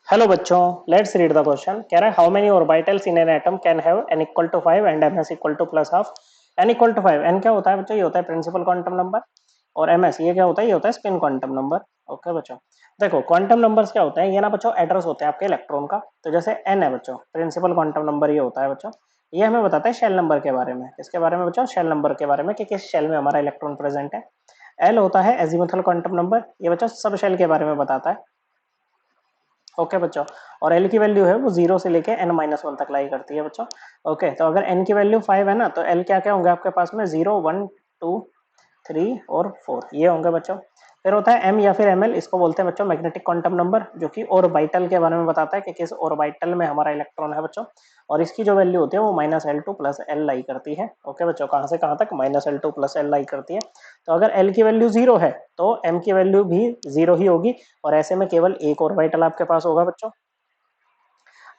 Hello बच्चों, let's read the question. कह रहा है how many orbitals in an atom can have n equal to 5 and ms equal to plus half. n equal to 5, n क्या होता है बच्चों? ये होता है प्रिंसिपल क्वांटम नंबर। और ms ये क्या होता है? ये होता है स्पिन क्वांटम नंबर। ओके बच्चों, देखो क्वांटम नंबर्स क्या होते हैं? ये ना बच्चों एड्रेस होते हैं आपके इलेक्ट्रॉन का। तो जैसे n है बच्चों, प्रिंसिपल क्वांटम नंबर ये होता है बच्चों। ये हमें बताता है शेल नंबर के बारे में। किसके बारे में बच्चों? शेल नंबर के बारे में, कि किस शेल में हमारा इलेक्ट्रॉन प्रेजेंट है। l होता है एजीमुथल क्वांटम नंबर, ये बच्चों सब शेल के बारे में बताता है। ओके बच्चों, और एल की वैल्यू है वो 0 से लेके n-1 तक लाई करती है बच्चों। ओके, तो अगर n की वैल्यू 5 है ना, तो l क्या क्या होंगे आपके पास में? 0 1 2 3 और 4 ये होंगे बच्चों। फिर होता है m या फिर ml, इसको बोलते हैं बच्चों मैग्नेटिक क्वांटम नंबर, जो कि ऑर्बिटल के बारे में बताता है कि किस ऑर्बिटल में हमारा इलेक्ट्रॉन है बच्चों। और इसकी जो वैल्यू होती है वो -L2 प्लस एल लाई करती है। ओके बच्चों, कहाँ से कहाँ तक? -L2 प्लस एल लाई करती है। तो अगर l की वैल्यू 0 है तो m की वैल्यू भी 0 ही होगी, और ऐसे में केवल एक ऑर्बिटल आपके पास होगा बच्चों।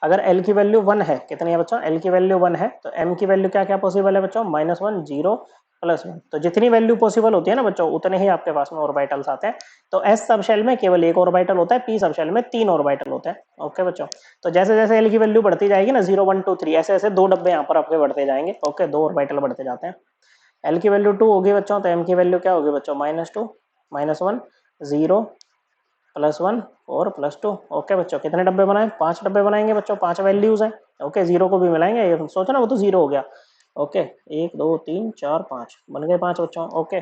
अगर l की वैल्यू 1 है, कितनी है बच्चों? l की वैल्यू 1 है, तो m की वैल्यू क्या क्या पॉसिबल है बच्चों? -1 0 +1। तो जितनी वैल्यू पॉसिबल होती है ना बच्चों, उतने ही आपके पास में ऑर्बिटल्स आते हैं। तो s सब शेल में केवल एक ऑर्बिटल होता है, p सब शेल में 3 ऑर्बिटल होते हैं। ओके बच्चों, तो जैसे जैसे l की वैल्यू बढ़ती जाएगी ना, 0 1 2 3 ऐसे ऐसे दो डब्बे यहाँ पर आपके बढ़ते जाएंगे। ओके, दो ऑर्बिटल बढ़ते जाते हैं। l की वैल्यू 2 होगी बच्चों, तो m की वैल्यू क्या होगी बच्चों? -2 -1 0 +1 और +2। ओके बच्चों, कितने डब्बे बनाए? 5 डब्बे बनाएंगे बच्चों, 5 वैल्यूज हैं। ओके, 0 को भी मिलाएंगे, ये सोचो ना, वो तो 0 हो गया। ओके, 1 2 3 4 5 बन गए 5 बच्चों। ओके,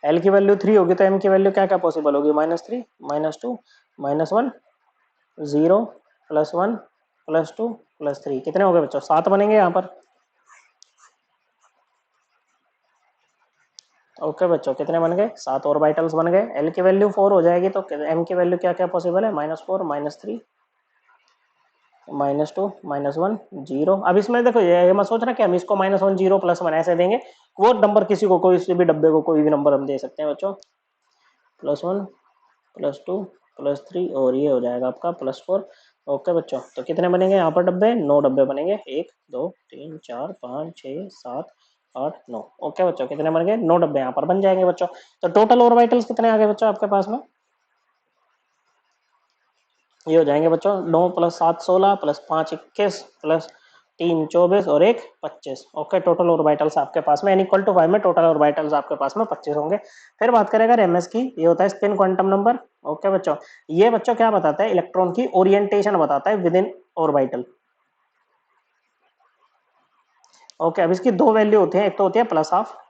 एल की वैल्यू 3 होगी, तो एम की वैल्यू क्या क्या पॉसिबल होगी? -3 -2 -1 0 +1 +2 +3। कितने हो गए बच्चों? 7 बनेंगे यहाँ पर। ओके बच्चों, कितने बन गए? 7 ऑर्बिटल्स बन गए। एल की वैल्यू 4 हो जाएगी, तो एम की वैल्यू क्या क्या पॉसिबल है? -4 -3 -2 -1 0। अब इसमें देखो, ये मत सोचना कि हम इसको -1 0 +1 ऐसे देंगे। वो नंबर किसी को, कोई से भी डब्बे को कोई भी नंबर हम दे सकते हैं बच्चों। +1 +2 +3 और ये हो जाएगा आपका +4। ओके बच्चों, तो कितने बनेंगे यहाँ पर डब्बे? 9 डब्बे बनेंगे। 1 2 3 4 5 6 7 8 9। ओके बच्चों, कितने बन गए? 9 डब्बे यहाँ पर बन जाएंगे बच्चों। तो टोटल ऑर्बिटल्स कितने आ गए बच्चों आपके पास में? ये हो जाएंगे बच्चों 9 + 7 16 + 5 21 + 3 24 और 1 25। ओके, टोटल ऑर्बिटल्स आपके पास में n इक्वल टू 5 में टोटल ऑर्बिटल्स आपके पास में 25 होंगे। फिर बात करें अगर ms की, ये होता है स्पिन क्वांटम नंबर। ओके बच्चों, ये बच्चों क्या बताता है? इलेक्ट्रॉन की ओरिएंटेशन बताता है विद इन ऑर्बिटल। ओके, अब इसकी दो वैल्यू होती है, एक तो होती है प्लस हाफ,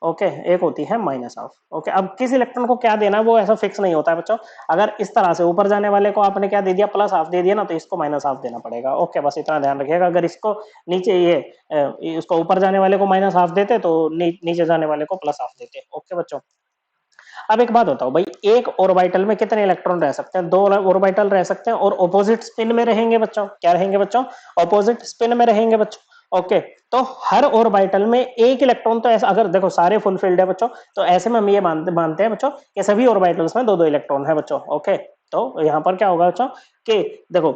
ओके, एक होती है माइनस हाफ। ओके, अब किस इलेक्ट्रॉन को क्या देना है वो ऐसा फिक्स नहीं होता है बच्चों। अगर इस तरह से ऊपर जाने वाले को आपने क्या दे दिया? प्लस हाफ दे दिया ना, तो इसको माइनस हाफ देना पड़ेगा। ओके, बस इतना ध्यान रखिएगा। अगर इसको नीचे इसको ऊपर जाने वाले को माइनस हाफ देते, तो नीचे जाने वाले को प्लस हाफ देते। ओके बच्चों, अब एक बात बताओ भाई, एक ऑर्बिटल में कितने इलेक्ट्रॉन रह सकते हैं? दो ऑर्बिटल रह सकते हैं, और ऑपोजिट स्पिन में रहेंगे बच्चों। क्या रहेंगे बच्चों? ऑपोजिट स्पिन में रहेंगे बच्चों। ओके, तो हर ऑर्बिटल में एक इलेक्ट्रॉन तो ऐसा, अगर देखो सारे फुलफिल्ड है बच्चों, तो ऐसे में हम ये मानते हैं बच्चों कि सभी ऑर्बिटल्स में दो दो इलेक्ट्रॉन है बच्चों। ओके, तो यहाँ पर क्या होगा बच्चों कि देखो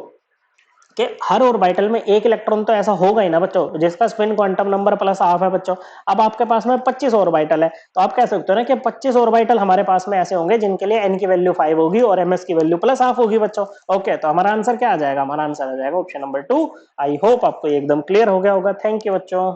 कि हर ऑर्बिटल में एक इलेक्ट्रॉन तो ऐसा होगा ही ना बच्चों जिसका spin quantum number plus half है बच्चों। अब आपके पास में 25 ऑर्बिटल है, तो आप कह सकते हो ना कि 25 ऑर्बिटल हमारे पास में ऐसे होंगे जिनके लिए n की वैल्यू 5 होगी और ms की वैल्यू प्लस हाफ होगी बच्चों। ओके, तो हमारा आंसर क्या आ जाएगा? हमारा आंसर आ जाएगा ऑप्शन नंबर 2। आई होप आपको एकदम क्लियर हो गया होगा। थैंक यू बच्चों।